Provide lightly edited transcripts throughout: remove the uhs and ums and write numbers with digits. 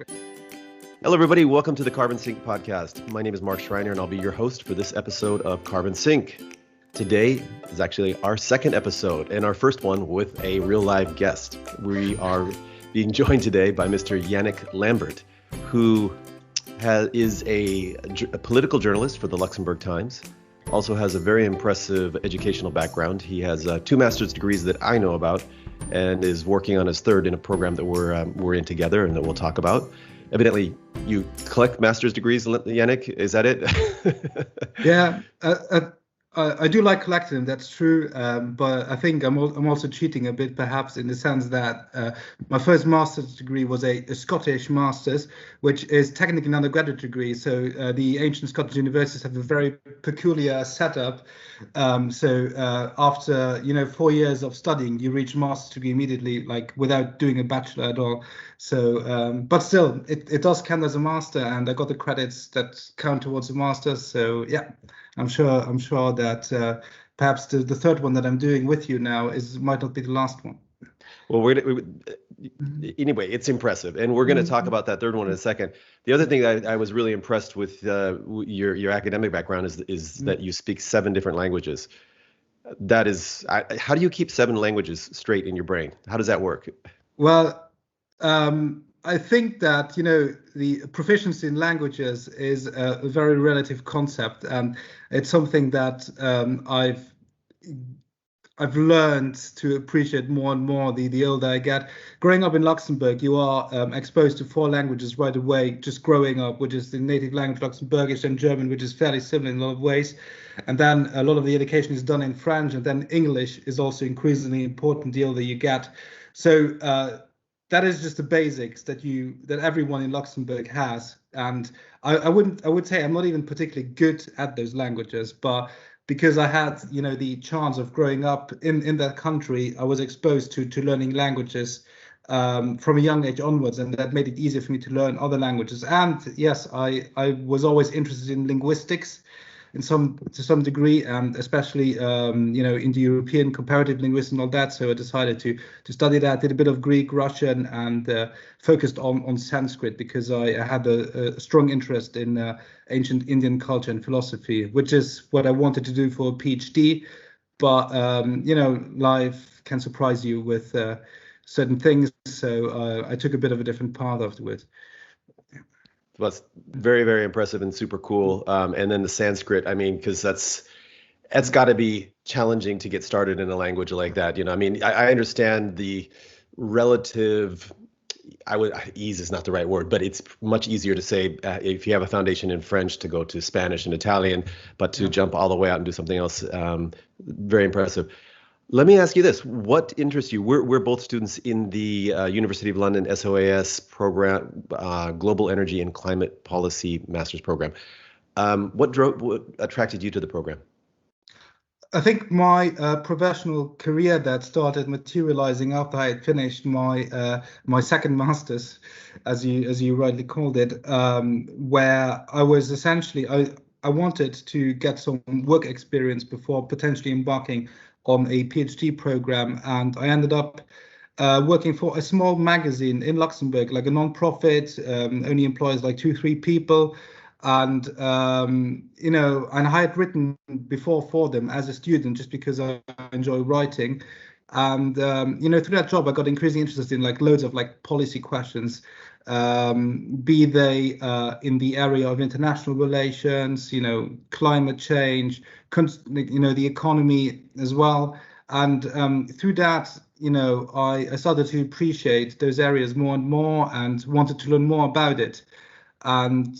Hello, everybody. Welcome to the Carbon Sync podcast. My name is Mark Schreiner, and I'll be your host for this episode of Carbon Sync. Today is actually our second episode and our first one with a real live guest. We are being joined today by Mr. Yannick Lambert, who is a political journalist for the Luxembourg Times, also has a very impressive educational background. He has 2 master's degrees that I know about and is working on his third in a program that we're in together and that we'll talk about. Evidently, you collect master's degrees, Yannick. Is that it? Yeah, I do like collecting them. That's true. But I think I'm also cheating a bit, perhaps, in the sense that my first master's degree was a Scottish master's, which is technically an undergraduate degree. So the ancient Scottish universities have a very peculiar setup. So after 4 years of studying, you reach master's degree immediately, like without doing a bachelor at all. So, but still, it does count as a master, and I got the credits that count towards a master. So yeah, I'm sure that perhaps the third one that I'm doing with you now might not be the last one. Well, anyway, it's impressive, and we're going to talk about that third one in a second. The other thing that I was really impressed with your academic background is that you speak 7 different languages. That is, how do you keep 7 languages straight in your brain? How does that work? Well, I think that the proficiency in languages is a very relative concept, and it's something that I've learned to appreciate more and more the older I get. Growing up in Luxembourg, you are exposed to 4 languages right away, just growing up, which is the native language Luxembourgish and German, which is fairly similar in a lot of ways. And then a lot of the education is done in French, and then English is also increasingly important the older you get. So that is just the basics that everyone in Luxembourg has. And I would say I'm not even particularly good at those languages, but because I had, the chance of growing up in that country, I was exposed to learning languages from a young age onwards, and that made it easier for me to learn other languages. And yes, I was always interested in linguistics to some degree, and especially in the European comparative linguistics and all that. So I decided to study that. Did a bit of Greek, Russian, and focused on Sanskrit because I had a strong interest in ancient Indian culture and philosophy, which is what I wanted to do for a PhD. But life can surprise you with certain things. So I took a bit of a different path afterwards. Well, that's very, very impressive and super cool. And then the Sanskrit, I mean, because that's got to be challenging to get started in a language like that. I understand the relative, ease is not the right word, but it's much easier to say if you have a foundation in French to go to Spanish and Italian, but to jump all the way out and do something else, very impressive. Let me ask you this. What interests you? We're both students in the University of London SOAS program, Global Energy and Climate Policy Master's Program. What attracted you to the program? I think my professional career that started materializing after I had finished my second master's, as you rightly called it, where I was essentially I wanted to get some work experience before potentially embarking on a PhD program, and I ended up working for a small magazine in Luxembourg, like a non-profit, only employs like 2-3 people, and and I had written before for them as a student just because I enjoy writing, and through that job I got increasingly interested in like loads of like policy questions, be they in the area of international relations, climate change, the economy as well. And through that, I started to appreciate those areas more and more and wanted to learn more about it. And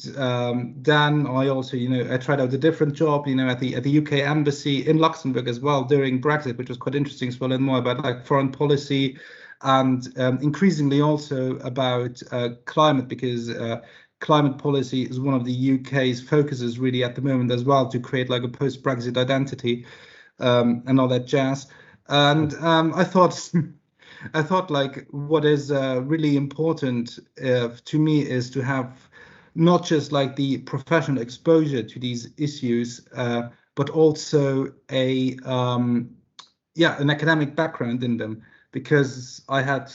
then I also, I tried out a different job, at the UK embassy in Luxembourg as well during Brexit, which was quite interesting. So I learned more about like foreign policy and increasingly also about climate, because climate policy is one of the UK's focuses really at the moment as well, to create like a post-Brexit identity and all that jazz. And I thought like what is really important to me is to have not just like the professional exposure to these issues, but also an academic background in them, because I had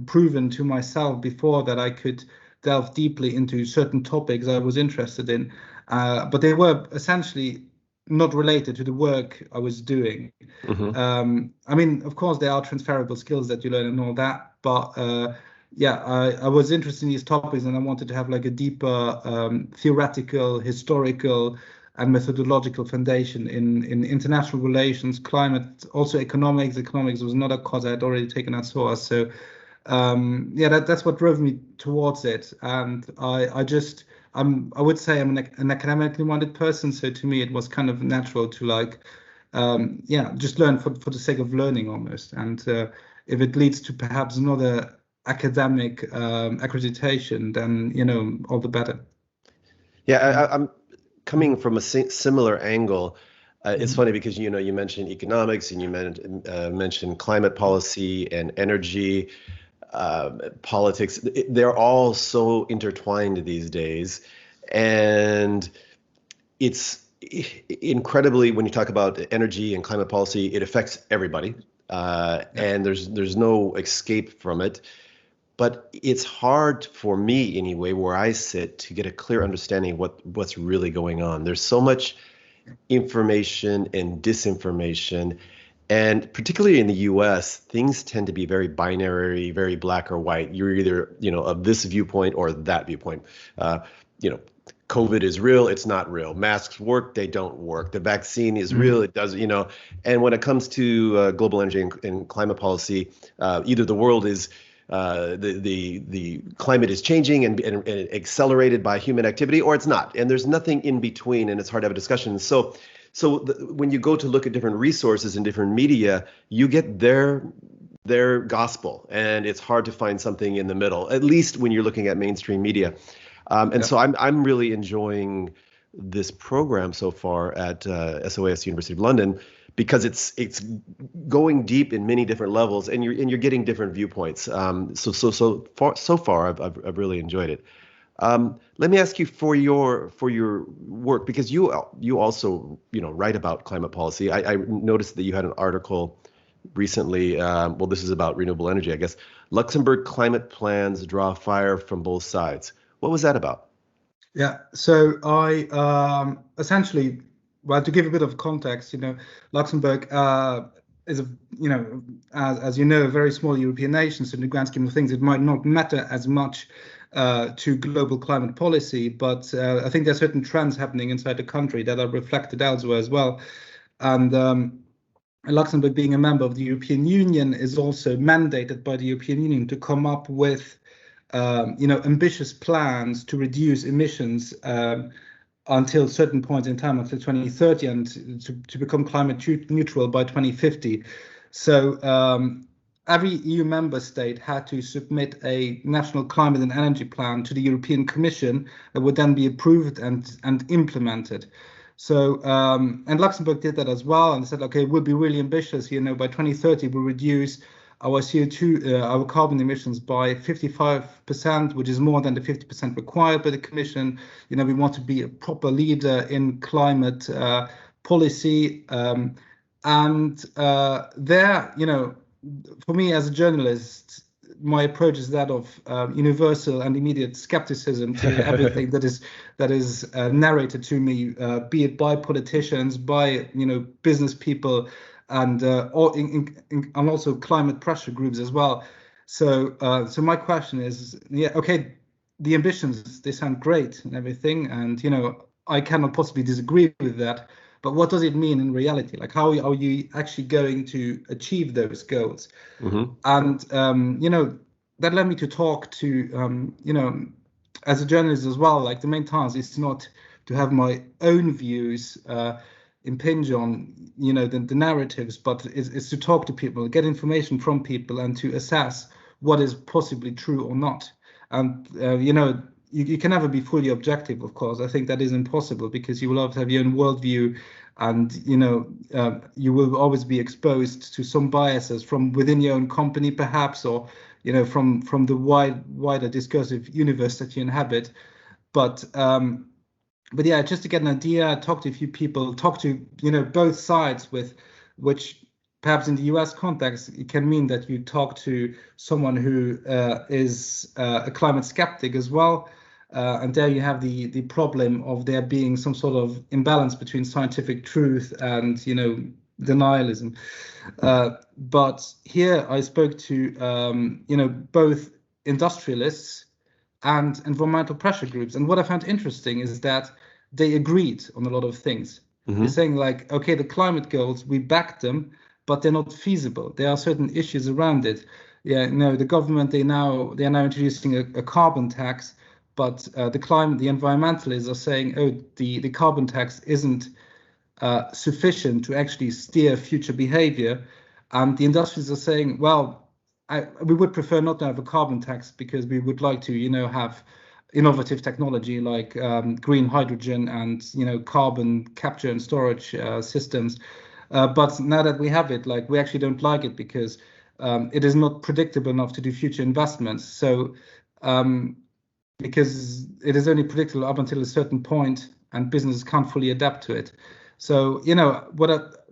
proven to myself before that I could delve deeply into certain topics I was interested in, but they were essentially not related to the work I was doing. I mean, of course, there are transferable skills that you learn and all that, but yeah, I was interested in these topics, and I wanted to have like a deeper theoretical, historical, and methodological foundation in international relations, climate, also economics. Economics was another course I had already taken at SOAS. So yeah, that's what drove me towards it. And I would say I'm an academically minded person. So to me, it was kind of natural to like, yeah, just learn for the sake of learning almost. And if it leads to perhaps another academic accreditation, then, you know, all the better. Yeah, I'm coming from a similar angle. It's funny because you mentioned economics and you mentioned climate policy and energy politics. They're all so intertwined these days, and it's incredibly, when you talk about energy and climate policy, it affects everybody, and there's no escape from it. But it's hard for me anyway, where I sit, to get a clear understanding of what's really going on. There's so much information and disinformation, and particularly in the US, things tend to be very binary, very black or white. You're either, of this viewpoint or that viewpoint. COVID is real, it's not real. Masks work, they don't work. The vaccine is real, it doesn't, And when it comes to global energy and climate policy, either the world is the climate is changing and accelerated by human activity, or it's not. And there's nothing in between, and it's hard to have a discussion. So when you go to look at different resources and different media, you get their gospel, and it's hard to find something in the middle, at least when you're looking at mainstream media. So I'm really enjoying this program so far at SOAS University of London, because it's going deep in many different levels, and you're getting different viewpoints. So far I've really enjoyed it. Let me ask you for your work, because you also write about climate policy. I noticed that you had an article recently. Well, this is about renewable energy, I guess. Luxembourg climate plans draw fire from both sides. What was that about? Yeah, so I essentially, well, to give a bit of context, Luxembourg is as you know, a very small European nation. So in the grand scheme of things, it might not matter as much to global climate policy, but I think there are certain trends happening inside the country that are reflected elsewhere as well. And Luxembourg, being a member of the European Union, is also mandated by the European Union to come up with ambitious plans to reduce emissions until certain points in time, until 2030, and to become climate neutral by 2050. So every EU member state had to submit a national climate and energy plan to the European Commission that would then be approved and implemented. So and Luxembourg did that as well, and said, okay, we'll be really ambitious. By 2030, we'll reduce our CO2, our carbon emissions by 55%, which is more than the 50% required by the Commission. We want to be a proper leader in climate policy. And there, for me as a journalist, my approach is that of universal and immediate skepticism to everything that is narrated to me, be it by politicians, by business people, and also climate pressure groups as well. So my question is, okay, the ambitions, they sound great and everything, and I cannot possibly disagree with that. But what does it mean in reality? Like, how are you actually going to achieve those goals? Mm-hmm. And that led me to talk to as a journalist as well. Like, the main task is not to have my own views impinge on the narratives, but is to talk to people, get information from people, and to assess what is possibly true or not. And you can never be fully objective, of course. I think that is impossible, because you will always have your own worldview, and you will always be exposed to some biases from within your own company, perhaps, or from the wider discursive universe that you inhabit. But yeah, just to get an idea, talk to a few people, talk to both sides, with which perhaps in the US context, it can mean that you talk to someone who is a climate skeptic as well. And there you have the problem of there being some sort of imbalance between scientific truth and, denialism. But here I spoke to, both industrialists and environmental pressure groups. And what I found interesting is that they agreed on a lot of things. They're saying like, okay, the climate goals, we back them, but they're not feasible. There are certain issues around it. Yeah, no, the government, they are now introducing a carbon tax, but the environmentalists are saying, oh, the carbon tax isn't sufficient to actually steer future behavior. And the industries are saying, well, we would prefer not to have a carbon tax because we would like to, have innovative technology like green hydrogen and, carbon capture and storage systems. But now that we have it, like, we actually don't like it because it is not predictable enough to do future investments. So because it is only predictable up until a certain point and businesses can't fully adapt to it. So,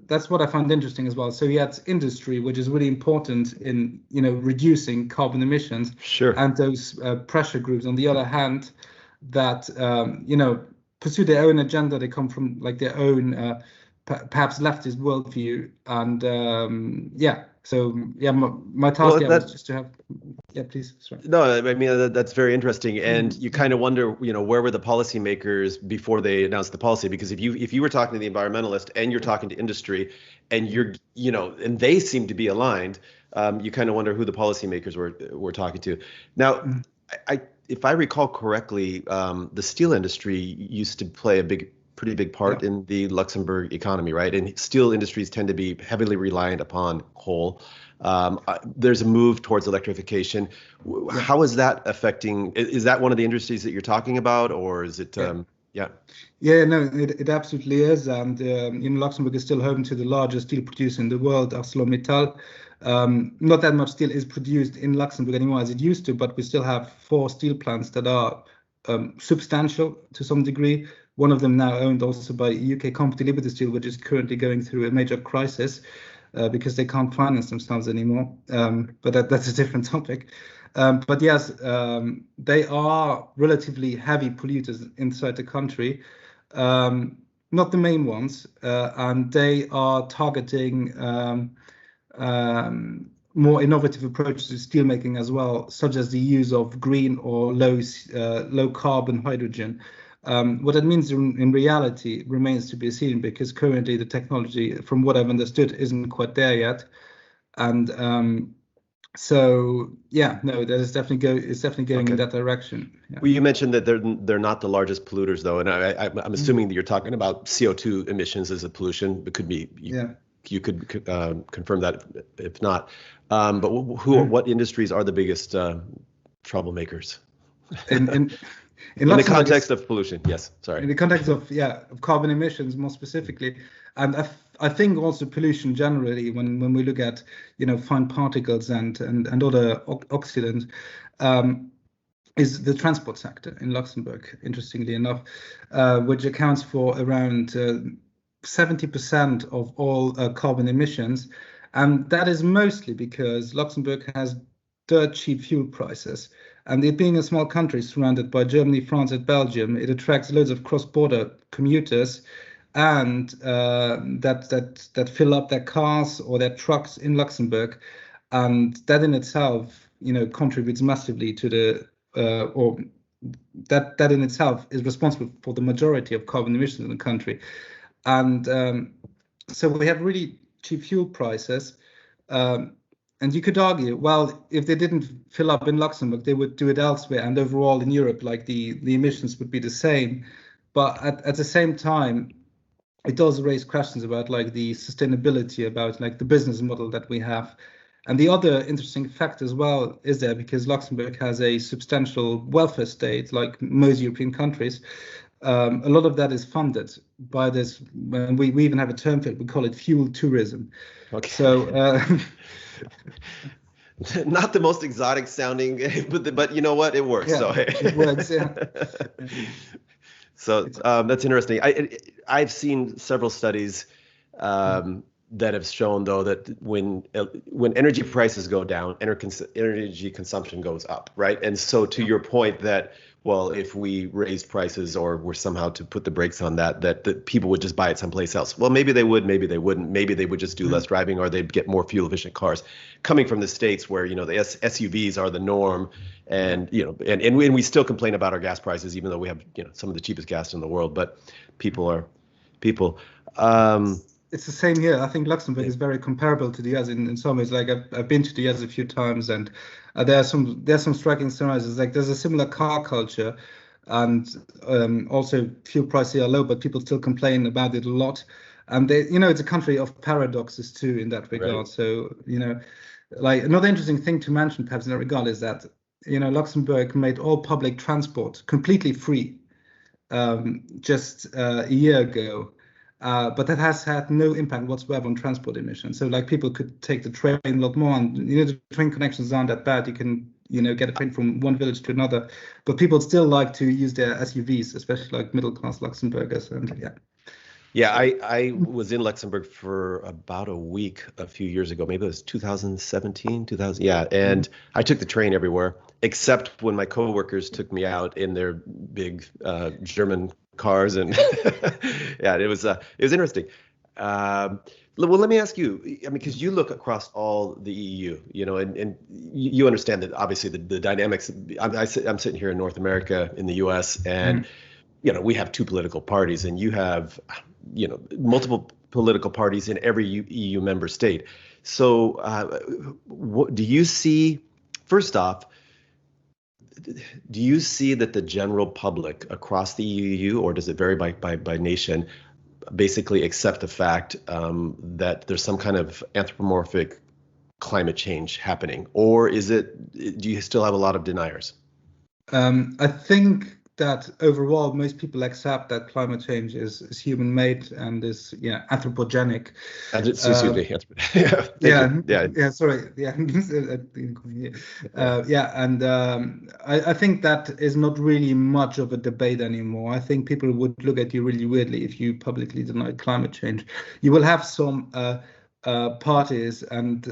that's what I found interesting as well. So you had industry, which is really important in, reducing carbon emissions. Sure. And those pressure groups, on the other hand, that, pursue their own agenda. They come from like their own perhaps leftist worldview. And my task was just to have. Yeah, please. Sorry. No, I mean, that's very interesting. And you kind of wonder, where were the policymakers before they announced the policy? Because if you were talking to the environmentalist and you're talking to industry and and they seem to be aligned, you kind of wonder who the policymakers were talking to. Now, if I recall correctly, the steel industry used to play pretty big part in the Luxembourg economy, right? And steel industries tend to be heavily reliant upon coal. There's a move towards electrification. How is that affecting? Is that one of the industries that you're talking about, or is it? Yeah, no, it absolutely is. And Luxembourg is still home to the largest steel producer in the world, ArcelorMittal. Not that much steel is produced in Luxembourg anymore as it used to, but we still have 4 steel plants that are substantial to some degree. One of them now owned also by UK company Liberty Steel, which is currently going through a major crisis because they can't finance themselves anymore. But that's a different topic. But yes, they are relatively heavy polluters inside the country, not the main ones, and they are targeting more innovative approaches to steelmaking as well, such as the use of green or low carbon hydrogen. What that means in reality remains to be seen, because currently the technology, from what I've understood, isn't quite there yet. And it's definitely going in that direction. Yeah. Well, you mentioned that they're not the largest polluters, though, and I'm assuming that you're talking about CO2 emissions as a pollution. It could be. You could confirm that if not. But what industries are the biggest troublemakers? In the context of pollution, yes. Sorry. In the context of carbon emissions, more specifically, and I think also pollution generally, when we look at fine particles and other oxidants, is the transport sector in Luxembourg. Interestingly enough, which accounts for around 70% of all carbon emissions, and that is mostly because Luxembourg has dirt cheap fuel prices. And it being a small country surrounded by Germany, France, and Belgium, it attracts loads of cross-border commuters, and that fill up their cars or their trucks in Luxembourg, and that in itself, contributes massively to the that in itself is responsible for the majority of carbon emissions in the country, and so we have really cheap fuel prices. And you could argue, well, if they didn't fill up in Luxembourg, they would do it elsewhere, and overall in Europe, like the emissions would be the same. But at the same time, it does raise questions about like the sustainability, about like the business model that we have. And the other interesting fact as well is there, because Luxembourg has a substantial welfare state, like most European countries. A lot of that is funded by this. We even have a term for it. We call it fuel tourism. Okay. So. Not the most exotic sounding, but you know what? It works. Yeah, so it works. Yeah. So that's interesting. I've seen several studies that have shown though that when energy prices go down, energy consumption goes up, right? And so to your point that, well, if we raised prices or were somehow to put the brakes on that people would just buy it someplace else. Well, maybe they would, maybe they wouldn't. Maybe they would just do less driving, or they'd get more fuel efficient cars. Coming from the States where, the SUVs are the norm, and and we still complain about our gas prices, even though we have some of the cheapest gas in the world. But people. It's the same here. I think Luxembourg is very comparable to the US in some ways. Like I've been to the US a few times, and there's some striking similarities. Like there's a similar car culture, and also fuel prices are low, but people still complain about it a lot. And it's a country of paradoxes too in that regard. Right. So like another interesting thing to mention perhaps in that regard is that Luxembourg made all public transport completely free just a year ago. But that has had no impact whatsoever on transport emissions. So like people could take the train a lot more, and the train connections aren't that bad. You can get a train from one village to another, but people still like to use their SUVs, especially like middle class Luxembourgers. And yeah, I was in Luxembourg for about a week a few years ago. Maybe it was 2017, 2000. Yeah, and I took the train everywhere except when my coworkers took me out in their big German cars, and yeah, it was interesting. Well, let me ask you, because you look across all the EU, and you understand that obviously the dynamics. I'm sitting here in North America, in the US, and we have two political parties, and you have multiple political parties in every EU member state. So what do you see? First off, do you see that the general public across the EU, or does it vary by nation, basically accept the fact that there's some kind of anthropomorphic climate change happening, or do you still have a lot of deniers? I think that overall most people accept that climate change is human-made and is anthropogenic. I think that is not really much of a debate anymore. I think people would look at you really weirdly if you publicly deny climate change. You will have some parties, and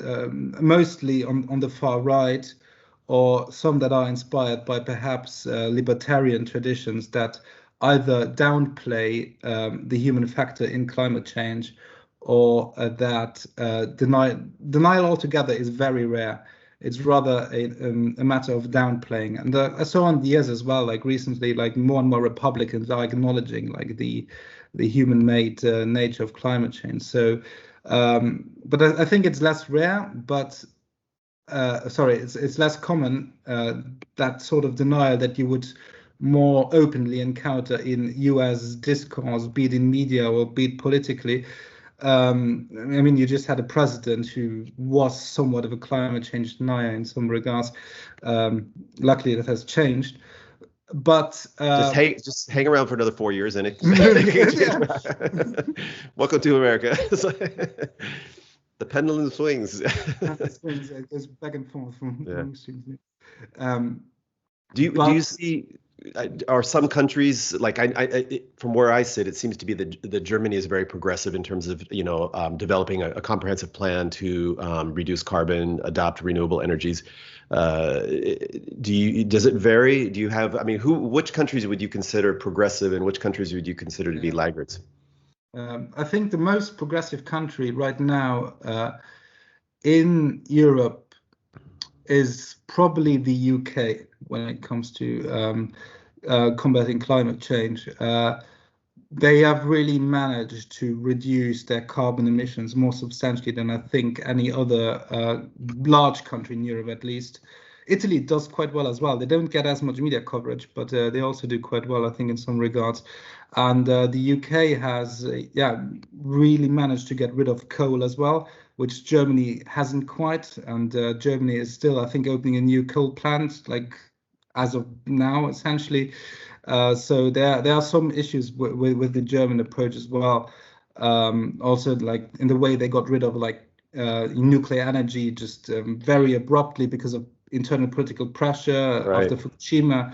mostly on the far right, or some that are inspired by perhaps libertarian traditions that either downplay the human factor in climate change, or that denial altogether is very rare. It's rather a matter of downplaying. And I saw on the years as well, like recently, like more and more Republicans are acknowledging like the human-made nature of climate change. So, but I think it's less rare, but it's less common, that sort of denial that you would more openly encounter in US discourse, be it in media or be it politically. You just had a president who was somewhat of a climate change denier in some regards. Luckily, that has changed. But just hang around for another 4 years, and it welcome to America. The pendulum swings. It goes back and forth from do you see? Are some countries like from where I sit, it seems to be that Germany is very progressive in terms of developing a comprehensive plan to reduce carbon, adopt renewable energies. Does it vary? Do you have? Which countries would you consider progressive, and which countries would you consider to be laggards? I think the most progressive country right now in Europe is probably the UK when it comes to combating climate change. They have really managed to reduce their carbon emissions more substantially than I think any other large country in Europe, at least. Italy does quite well as well. They don't get as much media coverage, but they also do quite well, I think, in some regards. And the UK has, really managed to get rid of coal as well, which Germany hasn't quite. And Germany is still, I think, opening a new coal plant, like as of now, essentially. So there are some issues with the German approach as well. Also, like in the way they got rid of nuclear energy just very abruptly because of internal political pressure after Fukushima.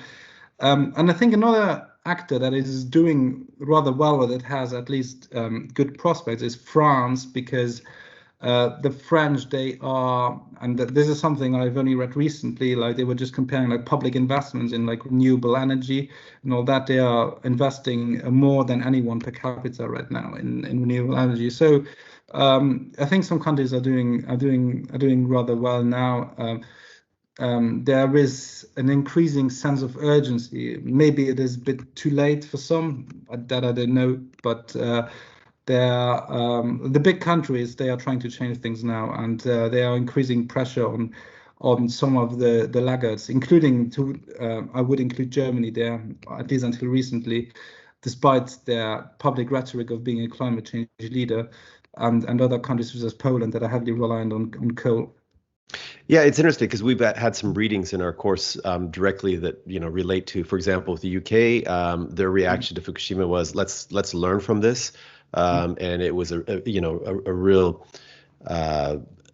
And I think another actor that is doing rather well, or that has at least good prospects, is France, because the French, they are, and this is something I've only read recently, like they were just comparing like public investments in like renewable energy and all that. They are investing more than anyone per capita right now in renewable energy. So I think some countries are doing rather well now. There is an increasing sense of urgency. Maybe it is a bit too late for some, that I don't know, but the big countries, they are trying to change things now, and they are increasing pressure on some of the laggards, including I would include Germany there, at least until recently, despite their public rhetoric of being a climate change leader, and other countries such as Poland that are heavily reliant on coal. Yeah, it's interesting because we've had some readings in our course directly that relate to, for example, with the UK, their reaction to Fukushima was let's learn from this, and it was a real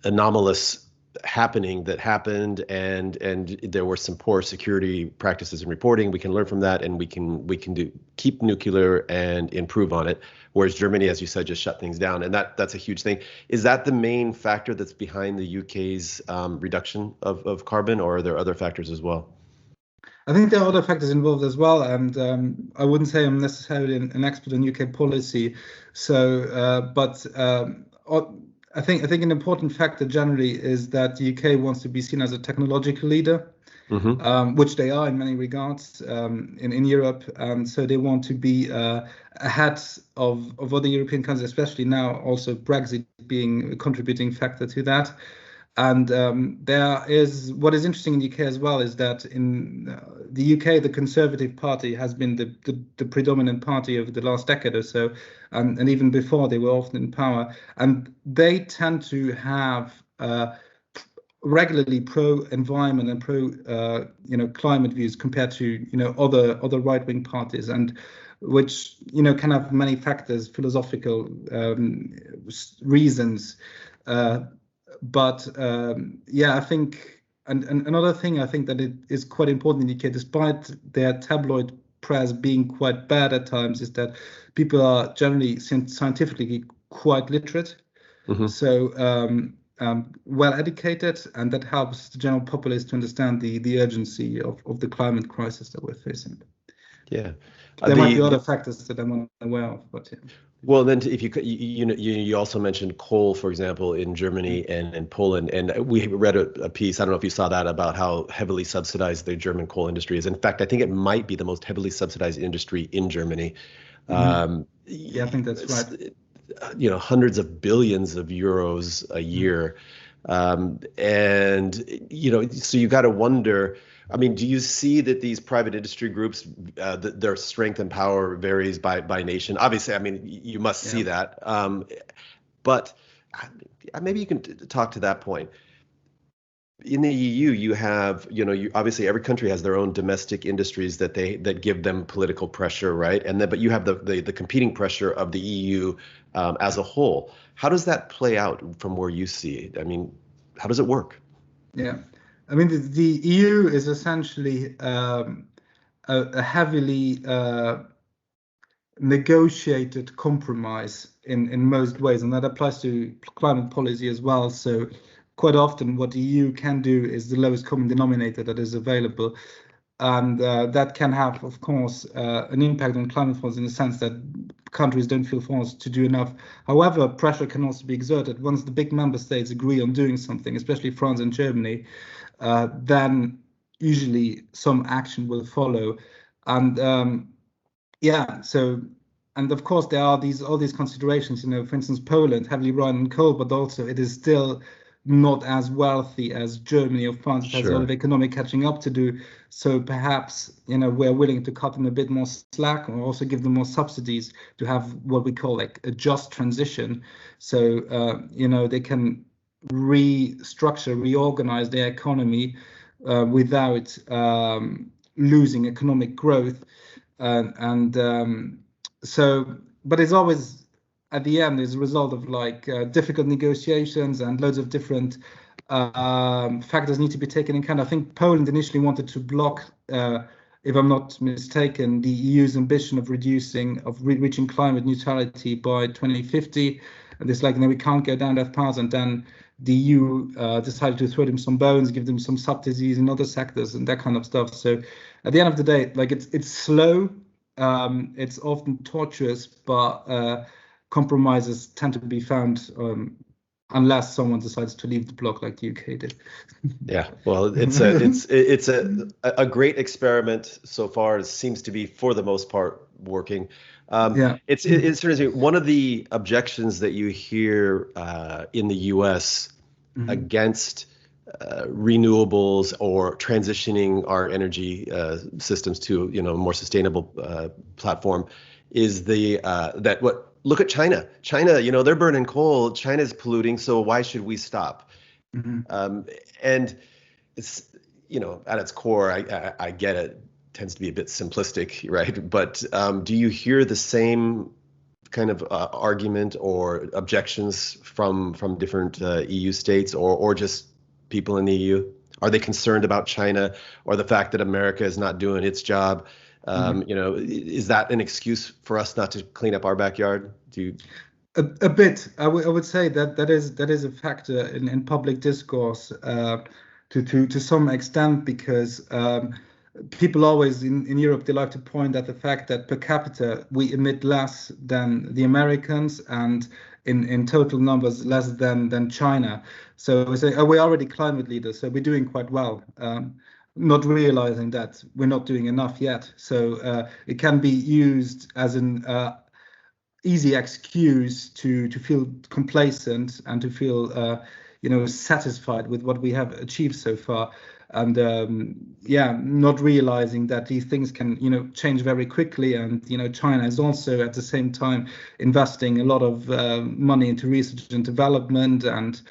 anomalous happening that happened, and there were some poor security practices in reporting. We can learn from that, and we can keep nuclear and improve on it. Whereas Germany, as you said, just shut things down, and that's a huge thing. Is that the main factor that's behind the UK's reduction of carbon, or are there other factors as well? I think there are other factors involved as well, and I wouldn't say I'm necessarily an expert in UK policy. So, but I think an important factor generally is that the UK wants to be seen as a technological leader, which they are in many regards in Europe, and so they want to be ahead of other European countries, especially now also Brexit being a contributing factor to that. And what is interesting in the UK as well is that in the UK, the Conservative Party has been the predominant party over the last decade or so, and even before they were often in power, and they tend to have regularly pro-environment and pro-climate views compared to other right-wing parties, and which can have many factors, philosophical reasons. But I think, and another thing I think that it is quite important in the UK, despite their tabloid press being quite bad at times, is that people are generally scientifically quite literate, so well educated, and that helps the general populace to understand the urgency of the climate crisis that we're facing. Yeah, there might be other factors that I'm unaware of, but yeah. Well, then if you also mentioned coal, for example, in Germany and in Poland, and we read a piece, I don't know if you saw that, about how heavily subsidized the German coal industry is. In fact, I think it might be the most heavily subsidized industry in Germany. Yeah, I think that's right. Hundreds of billions of euros a year. And so you got to wonder, I mean, do you see that these private industry groups, their strength and power varies by nation? Obviously, I mean, you must see that. But maybe you can talk to that point. In the EU, you have, obviously every country has their own domestic industries that give them political pressure, right? And then, but you have the competing pressure of the EU as a whole. How does that play out from where you see it? I mean, how does it work? Yeah. I mean, the EU is essentially a heavily negotiated compromise in most ways, and that applies to climate policy as well. So quite often what the EU can do is the lowest common denominator that is available, and that can have, of course, an impact on climate policy in the sense that countries don't feel forced to do enough. However, pressure can also be exerted. Once the big member states agree on doing something, especially France and Germany, then usually some action will follow. And and of course there are all these considerations. For instance, Poland heavily reliant on coal, but also it is still not as wealthy as Germany or France. It has a lot of economic catching up to do. So perhaps we're willing to cut them a bit more slack, or also give them more subsidies to have what we call like a just transition. So they can restructure, reorganize their economy without losing economic growth. But it's always, at the end, is a result of difficult negotiations, and loads of different factors need to be taken in account. I think Poland initially wanted to block if I'm not mistaken, the EU's ambition of reaching climate neutrality by 2050. And it's like, we can't go down that path. And then the EU decided to throw them some bones, give them some subsidies in other sectors and that kind of stuff. So at the end of the day, like it's slow, it's often tortuous, but compromises tend to be found unless someone decides to leave the block like the UK did. Yeah, well, it's a great experiment so far. It seems to be, for the most part, working. It's interesting. One of the objections that you hear in the US against renewables or transitioning our energy systems to a more sustainable platform is look at China. China, they're burning coal. China's polluting, so why should we stop? And it's, at its core, I get it, tends to be a bit simplistic, right? But do you hear the same kind of argument or objections from different EU states or just people in the EU? Are they concerned about China or the fact that America is not doing its job? Is that an excuse for us not to clean up our backyard? A bit. I would say that is a factor in public discourse to some extent, because people always in Europe, they like to point at the fact that per capita we emit less than the Americans, and in total numbers less than China. So we say, we're already climate leaders, so we're doing quite well. Not realizing that we're not doing enough yet. So it can be used as an easy excuse to feel complacent and to feel satisfied with what we have achieved so far, and not realizing that these things can change very quickly. And China is also at the same time investing a lot of money into research and development, that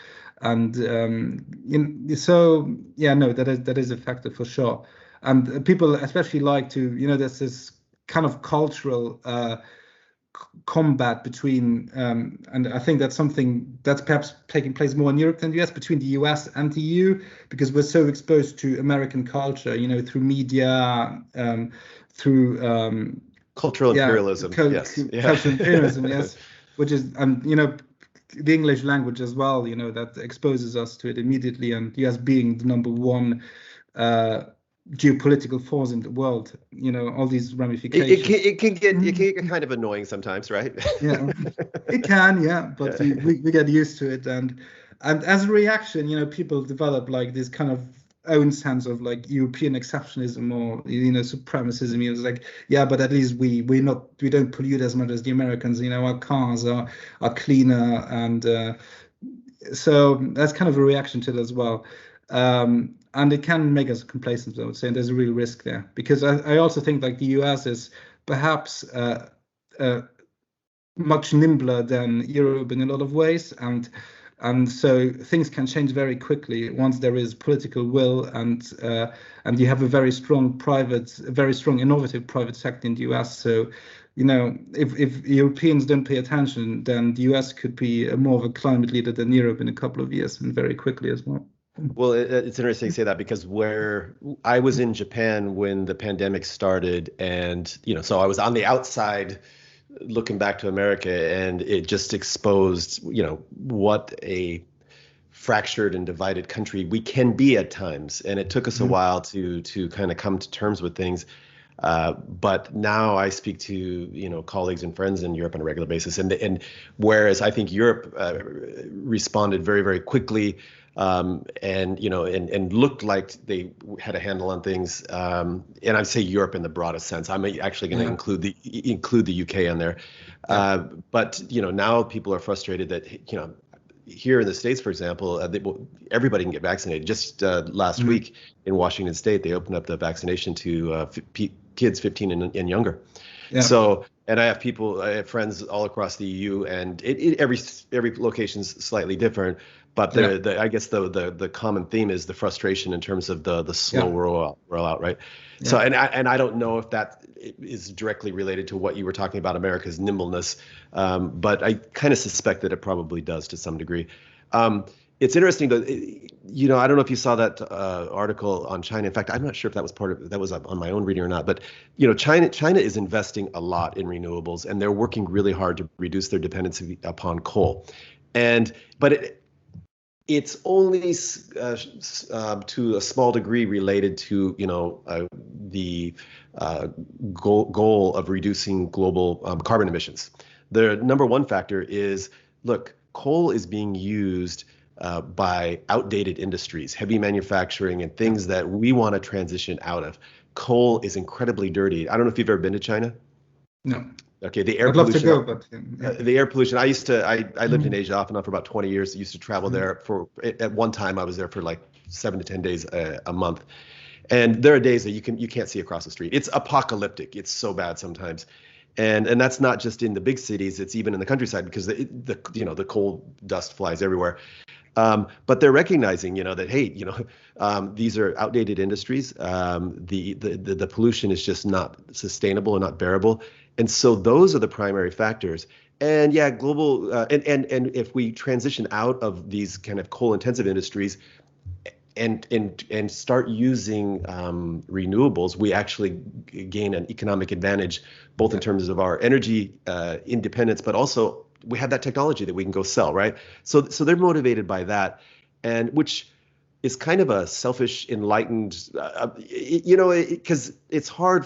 is a factor for sure. And people especially like to there's this kind of cultural combat between and I think that's something that's perhaps taking place more in Europe than the US, between the US and the EU, because we're so exposed to American culture, through media, through cultural imperialism. Cultural imperialism, yes, which is the English language as well, that exposes us to it immediately, and the US being the number one geopolitical force in the world, all these ramifications. It can get kind of annoying sometimes, right? Yeah, it can, but we get used to it, and as a reaction, people develop like this kind of own sense of like European exceptionism or supremacism. It's like, but at least we don't pollute as much as the Americans. Our cars are cleaner, and so that's kind of a reaction to it as well. And it can make us complacent, I would say, and there's a real risk there, because I also think like the US is perhaps much nimbler than Europe in a lot of ways, and so things can change very quickly once there is political will, and you have a very strong innovative private sector in the US. So if Europeans don't pay attention, then the US could be more of a climate leader than Europe in a couple of years, and very quickly as well. Well, it's interesting to say that, because where I was in Japan when the pandemic started, and so I was on the outside looking back to America, and it just exposed what a fractured and divided country we can be at times, and it took us a while to kind of come to terms with things. But now I speak to colleagues and friends in Europe on a regular basis, and whereas I think Europe responded very, very quickly, and looked like they had a handle on things, and I'd say Europe in the broadest sense. I'm actually going to include the UK on there, but now people are frustrated that here in the States, for example, everybody can get vaccinated. Just last week in Washington State, they opened up the vaccination to kids 15 and younger. Yeah. So, and I have friends all across the EU, and every location's slightly different. But I guess the common theme is the frustration in terms of the slow rollout, right? Yeah. So, and I don't know if that is directly related to what you were talking about, America's nimbleness, but I kind of suspect that it probably does to some degree. It's interesting though. I don't know if you saw that article on China. In fact, I'm not sure if that was that was on my own reading or not. But China is investing a lot in renewables, and they're working really hard to reduce their dependency upon coal. But it's only to a small degree related to the goal of reducing global carbon emissions. The number one factor is, look, coal is being used by outdated industries, heavy manufacturing, and things that we want to transition out of. Coal is incredibly dirty. I don't know if you've ever been to China. No. Okay, the air I'd love pollution. to go, but The air pollution. I lived in Asia off and on for about 20 years. I used to travel there at one time I was there for like 7 to 10 days a month. And there are days that you can't see across the street. It's apocalyptic. It's so bad sometimes. And that's not just in the big cities, it's even in the countryside because the coal dust flies everywhere. But they're recognizing, that, hey, these are outdated industries. The pollution is just not sustainable and not bearable. And so those are the primary factors. And yeah, global and if we transition out of these kind of coal intensive industries and start using renewables, we actually gain an economic advantage, both in terms of our energy independence, but also we have that technology that we can go sell, right? So they're motivated by that, and which is kind of a selfish, enlightened, because it's hard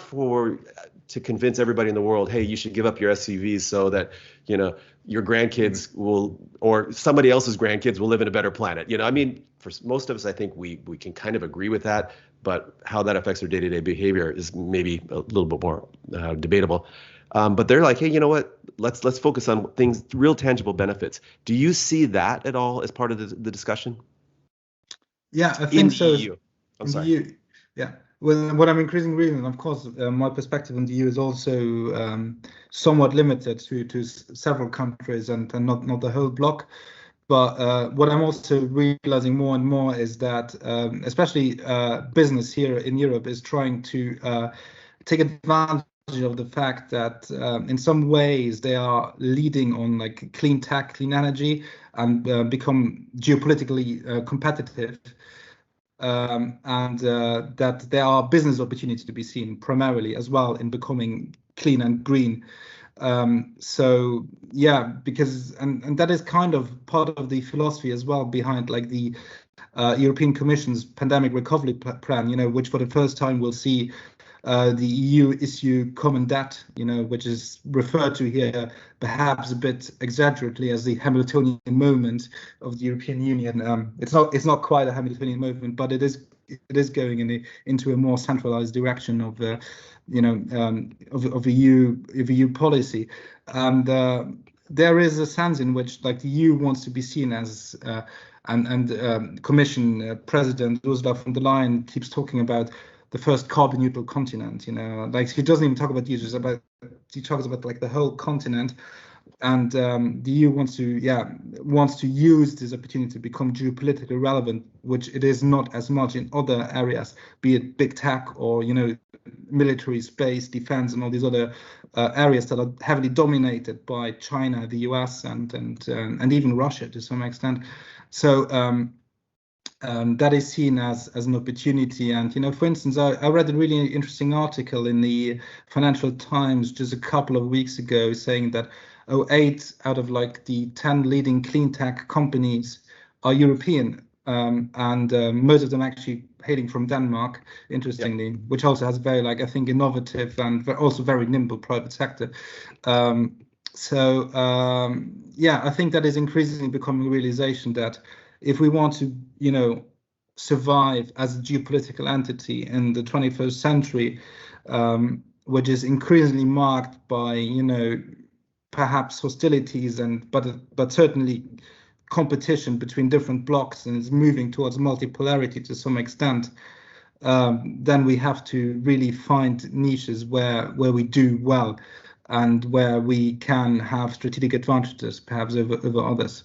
to convince everybody in the world, hey, you should give up your SUVs so that your grandkids will, or somebody else's grandkids will live in a better planet. I mean, for most of us, I think we can kind of agree with that, but how that affects their day-to-day behavior is maybe a little bit more debatable. But they're like, hey, you know what? Let's focus on things, real tangible benefits. Do you see that at all as part of the discussion? Yeah, I think so. EU. I'm sorry. The EU, yeah. Well, what I'm increasingly reading, of course, my perspective on the EU is also somewhat limited to several countries and not the whole bloc. But what I'm also realizing more and more is that, especially business here in Europe, is trying to take advantage of the fact that in some ways they are leading on like clean tech, clean energy, and become geopolitically competitive. And that there are business opportunities to be seen primarily as well in becoming clean and green. So yeah, because and that is kind of part of the philosophy as well behind like the European Commission's pandemic recovery plan, which for the first time will see the EU issue common debt, which is referred to here perhaps a bit exaggerately as the Hamiltonian moment of the European Union. It's not quite a Hamiltonian moment, but it is going into a more centralized direction of of EU policy, and there is a sense in which like the EU wants to be seen as and Commission President Ursula von der Leyen keeps talking about the first carbon neutral continent. Like he doesn't even talk about users, he talks about like the whole continent. And the EU wants to use this opportunity to become geopolitically relevant, which it is not as much in other areas, be it big tech or military, space, defense, and all these other areas that are heavily dominated by China, the US, and even Russia to some extent. So that is seen as an opportunity. And for instance, I read a really interesting article in the Financial Times just a couple of weeks ago saying that 8 out of like the 10 leading clean tech companies are European, and most of them actually hailing from Denmark, interestingly, yep. Which also has very I think innovative and also very nimble private sector. I think that is increasingly becoming a realization that if we want to survive as a geopolitical entity in the 21st century, which is increasingly marked by perhaps hostilities but certainly competition between different blocs, and is moving towards multipolarity to some extent, then we have to really find niches where we do well and where we can have strategic advantages perhaps over others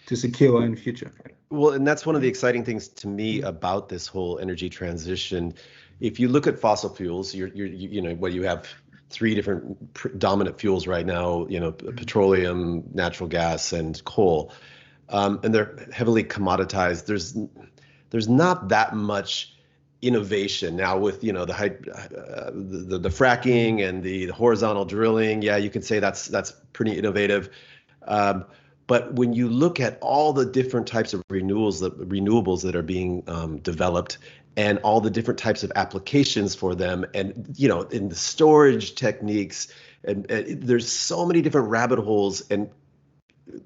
to secure our own future. Well, and that's one of the exciting things to me about this whole energy transition. If you look at fossil fuels, you have 3 different dominant fuels right now, petroleum, natural gas, and coal. and they're heavily commoditized. There's not that much innovation now with the fracking and the horizontal drilling. Yeah, you can say that's pretty innovative. But when you look at all the different types of renewables that are being developed, and all the different types of applications for them, and in the storage techniques, and there's so many different rabbit holes and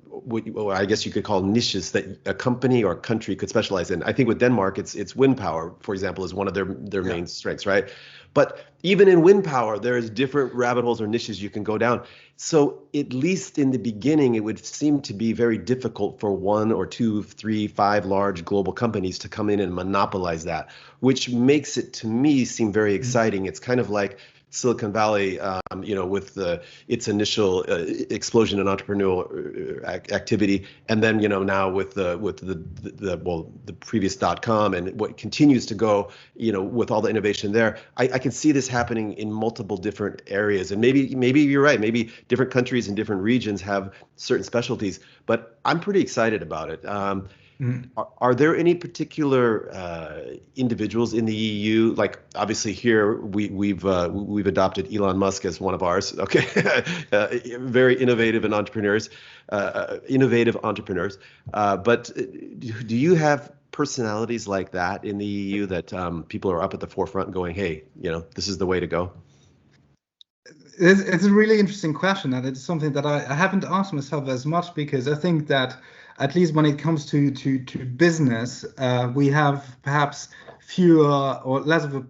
what I guess you could call niches that a company or a country could specialize in. I think with Denmark, it's wind power, for example, is one of their main strengths, right? But even in wind power, there's different rabbit holes or niches you can go down. So at least in the beginning, it would seem to be very difficult for 1 or 2, 3, 5 large global companies to come in and monopolize that, which makes it, to me, seem very exciting. It's kind of like Silicon Valley, with its initial explosion in entrepreneurial activity, and then now with the previous .com and what continues to go, with all the innovation there, I can see this happening in multiple different areas, and maybe you're right. Maybe different countries and different regions have certain specialties, but I'm pretty excited about it. Are there any particular individuals in the EU? Like obviously here we've adopted Elon Musk as one of ours. Okay, very innovative entrepreneurs. But do you have personalities like that in the EU that people are up at the forefront going, hey, this is the way to go? It's a really interesting question, and it's something that I haven't asked myself as much, because I think that at least when it comes to business, we have perhaps fewer or less of a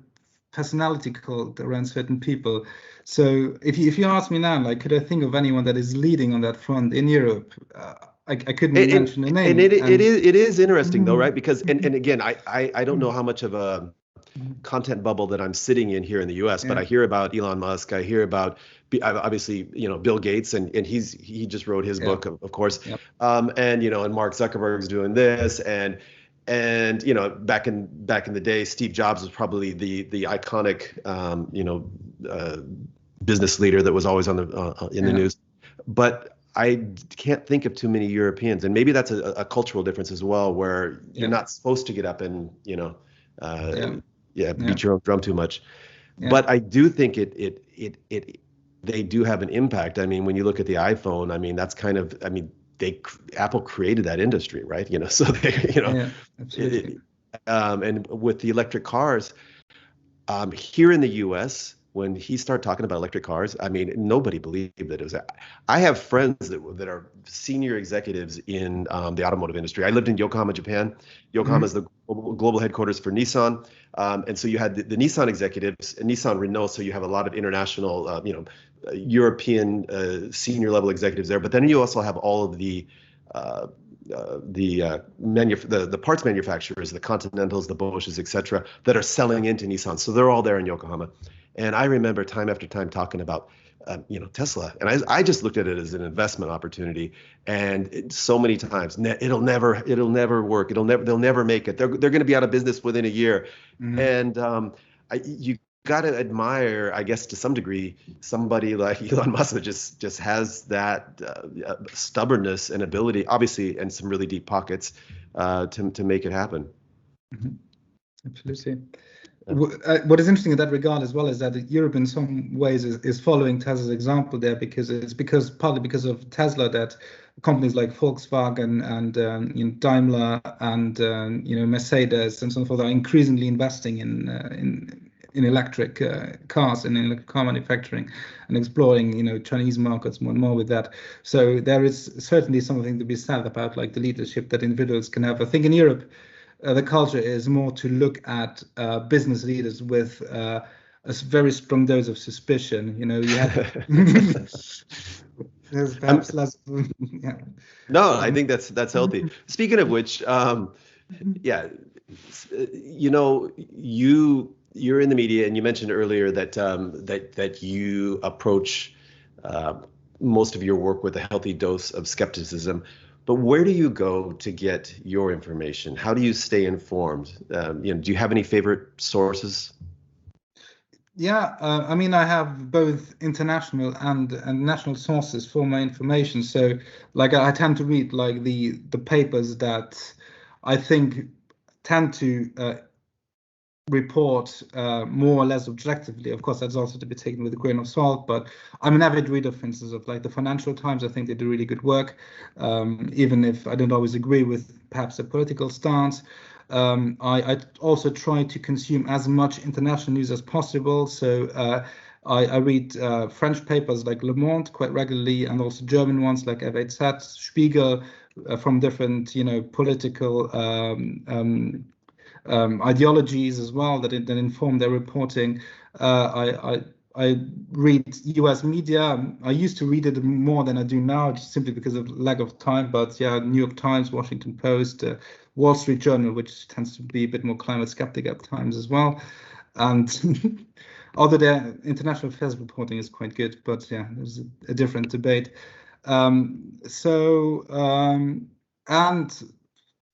personality cult around certain people. So if you ask me now, like, could I think of anyone that is leading on that front in Europe? I couldn't mention a name. And it is interesting though, right? Because and again, I don't know how much of a content bubble that I'm sitting in here in the US, but I hear about Elon Musk. I hear about obviously Bill Gates, and he just wrote his book, of course. Yep. And Mark Zuckerberg's doing this, and back in the day, Steve Jobs was probably the iconic business leader that was always on the in the news. But I can't think of too many Europeans, and maybe that's a cultural difference as well, where you're not supposed to get up and beat your own drum too much. But I do think they do have an impact. I mean, when you look at the iPhone, I mean, that's kind of, Apple created that industry, right? So they, absolutely. And with the electric cars, here in the US, when he started talking about electric cars, I mean, nobody believed that it was. I have friends that are senior executives in the automotive industry. I lived in Yokohama, Japan. Yokohama is the global headquarters for Nissan, and so you had the Nissan executives, and Nissan Renault. So you have a lot of international, European senior level executives there. But then you also have all of the parts manufacturers, the Continentals, the Bosches, etc., that are selling into Nissan. So they're all there in Yokohama. And I remember time after time talking about, Tesla, and I just looked at it as an investment opportunity. And so many times, it'll never work. They'll never make it. They're going to be out of business within a year. And you got to admire, I guess, to some degree, somebody like Elon Musk that just has that stubbornness and ability, obviously, and some really deep pockets to make it happen. Absolutely. What is interesting in that regard as well is that Europe in some ways is following Tesla's example there, because partly because of Tesla that companies like Volkswagen and Daimler and Mercedes and so forth are increasingly investing in electric cars and in electric car manufacturing and exploring Chinese markets more and more with that. So there is certainly something to be said about like the leadership that individuals can have. I think in Europe, the culture is more to look at business leaders with a very strong dose of suspicion. You have there's perhaps less. No, I think that's healthy. Speaking of which, you're in the media, and you mentioned earlier that you approach most of your work with a healthy dose of skepticism. But where do you go to get your information? How do you stay informed? Do you have any favorite sources? Yeah, I mean, I have both international and national sources for my information. So, like, I tend to read like the papers that I think tend to report more or less objectively. Of course, that's also to be taken with a grain of salt. But I'm an avid reader, for instance, of like the Financial Times. I think they do really good work, even if I don't always agree with perhaps the political stance. I also try to consume as much international news as possible. So I read French papers like Le Monde quite regularly, and also German ones like FAZ, Spiegel, from different, political ideologies as well that inform their reporting. I read U.S. media. I used to read it more than I do now, just simply because of lack of time. But yeah, New York Times, Washington Post, Wall Street Journal, which tends to be a bit more climate skeptic at times as well. And although their international affairs reporting is quite good, but yeah, there's a different debate. And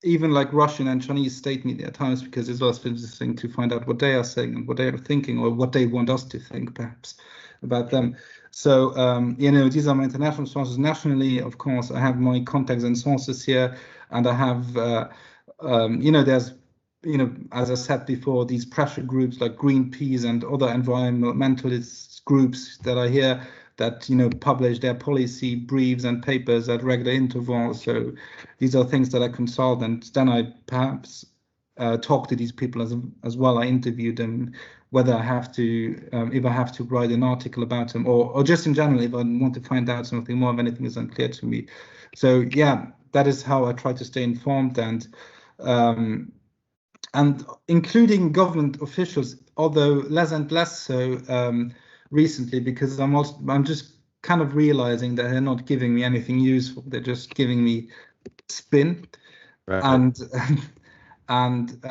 even like Russian and Chinese state media at times, because it's also interesting to find out what they are saying and what they are thinking, or what they want us to think, perhaps, about them. So, these are my international sources. Nationally, of course, I have my contacts and sources here, and I have, there's, as I said before, these pressure groups like Greenpeace and other environmentalist groups that are here that publish their policy briefs and papers at regular intervals. So these are things that I consult, and then I perhaps talk to these people as well. I interview them, whether I have to, if I have to write an article about them, or just in general, if I want to find out something more, if anything is unclear to me. So yeah, that is how I try to stay informed, and including government officials, although less and less so recently, because I'm just kind of realizing that they're not giving me anything useful. They're just giving me spin, Right. and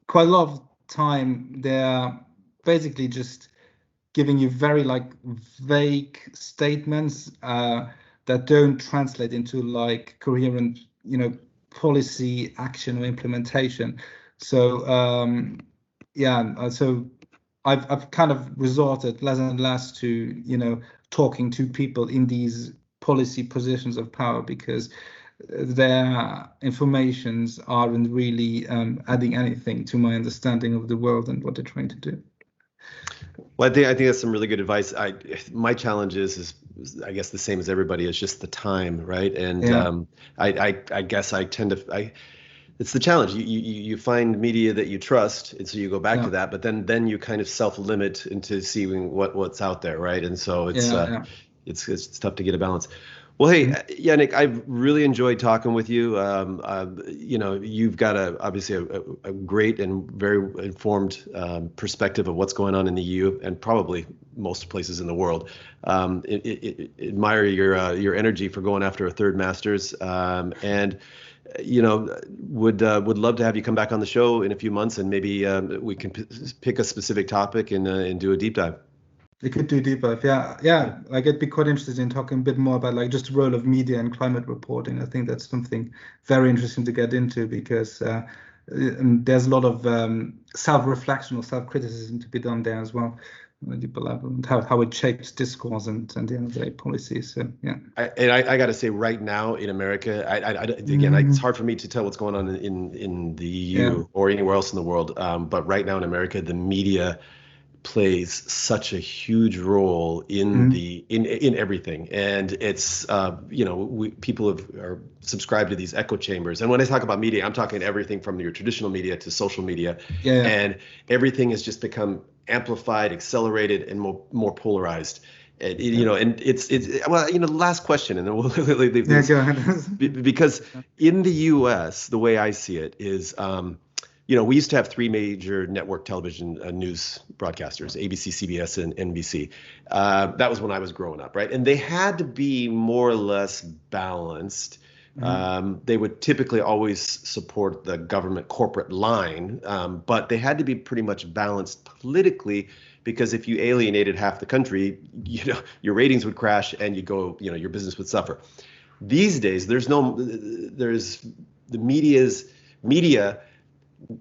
quite a lot of time they're basically just giving you very like vague statements that don't translate into like coherent, policy action or implementation. So so I've kind of resorted less and less to talking to people in these policy positions of power, because their informations aren't really adding anything to my understanding of the world and what they're trying to do. Well, I think that's some really good advice. My challenge is I guess the same as everybody, is just the time, right? And Yeah. I guess I tend to it's the challenge. You find media that you trust, and so you go back to Yeah. that, but then you kind of self-limit into seeing what's out there, right? And so Yeah. it's tough to get a balance. Well, hey, Mhm. Yannick, I've really enjoyed talking with you. You've got obviously a great and very informed perspective of what's going on in the EU and probably most places in the world. Admire your energy for going after a third master's, and would love to have you come back on the show in a few months, and maybe we can pick a specific topic and do a deep dive. We could do deep dive. Yeah. Like, I'd be quite interested in talking a bit more about like just the role of media and climate reporting. I think that's something very interesting to get into, because there's a lot of self-reflection or self-criticism to be done there as well. People and how it shapes discourse and the end of the day policies. So yeah. I got to say, right now in America, again, it's hard for me to tell what's going on in the Yeah. EU or anywhere else in the world. But right now in America, the media plays such a huge role in in everything, and it's people are subscribed to these echo chambers. And when I talk about media, I'm talking everything from your traditional media to social media, Yeah. and everything has just become amplified, accelerated, and more polarized. And and it's well, last question, and then we'll leave Yeah, this. go ahead. Because in the U.S., the way I see it is, we used to have three major network television news broadcasters: ABC, CBS, and NBC. That was when I was growing up, right? And they had to be more or less balanced. They would typically always support the government corporate line, but they had to be pretty much balanced politically, because if you alienated half the country, your ratings would crash and your business would suffer. These days, there's the media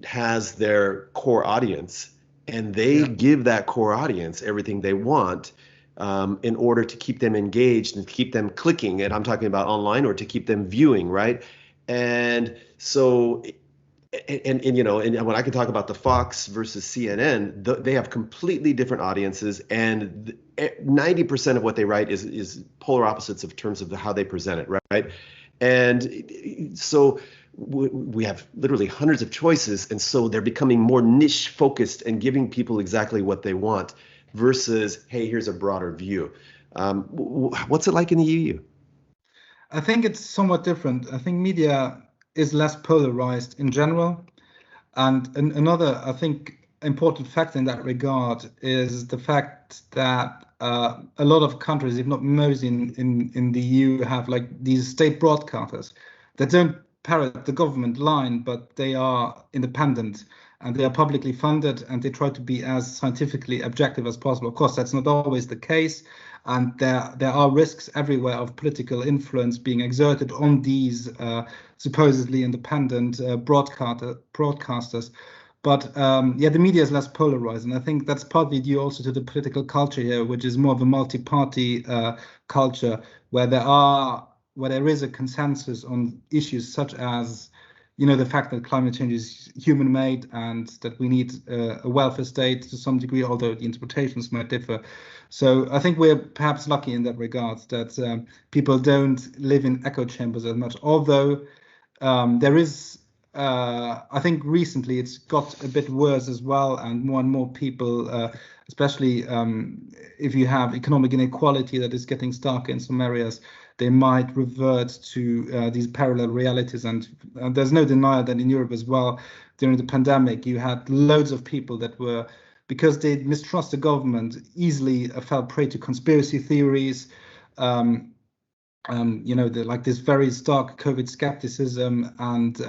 has their core audience, and they give that core audience everything they want in order to keep them engaged and keep them clicking. And I'm talking about online, or to keep them viewing, right? And so, and when I can talk about the Fox versus CNN, they have completely different audiences, and 90% of what they write is polar opposites of terms of how they present it, right? And so we have literally hundreds of choices, and so they're becoming more niche focused and giving people exactly what they want versus, hey, here's a broader view. What's it like in the EU? I think it's somewhat different. I think media is less polarized in general. And another, I think, important factor in that regard is the fact that a lot of countries, if not most in the EU, have like these state broadcasters that don't parrot the government line, but they are independent and they are publicly funded, and they try to be as scientifically objective as possible. Of course, that's not always the case, and there are risks everywhere of political influence being exerted on these supposedly independent broadcasters. But the media is less polarized, and I think that's partly due also to the political culture here, which is more of a multi-party culture, where there is a consensus on issues such as, the fact that climate change is human-made and that we need a welfare state to some degree, although the interpretations might differ. So I think we're perhaps lucky in that regard, that people don't live in echo chambers as much, although there is, I think recently it's got a bit worse as well, and more people, especially if you have economic inequality that is getting starker in some areas, they might revert to these parallel realities. And there's no denial that in Europe as well, during the pandemic, you had loads of people that were, because they mistrust the government, easily fell prey to conspiracy theories. Like this very stark COVID skepticism, and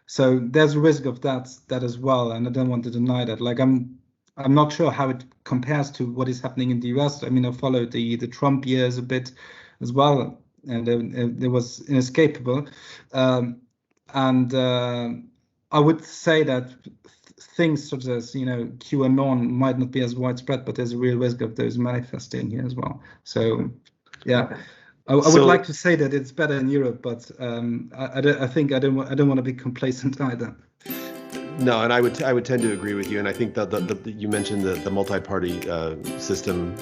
so there's a risk of that as well. And I don't want to deny that. Like I'm not sure how it compares to what is happening in the US. I mean, I followed the Trump years a bit as well, and it was inescapable. And I would say that things such as QAnon might not be as widespread, but there's a real risk of those manifesting here as well. So yeah. I would like to say that it's better in Europe, but I don't want to be complacent either. No, and I would tend to agree with you. And I think that you mentioned the multi-party system.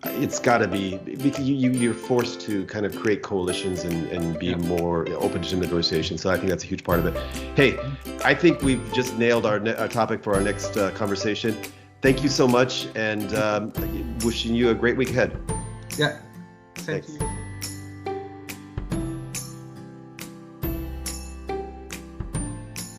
It's got to be, because you're forced to kind of create coalitions and be more open to negotiation. So I think that's a huge part of it. Hey, I think we've just nailed our topic for our next conversation. Thank you so much, and wishing you a great week ahead. Yeah. Thank you.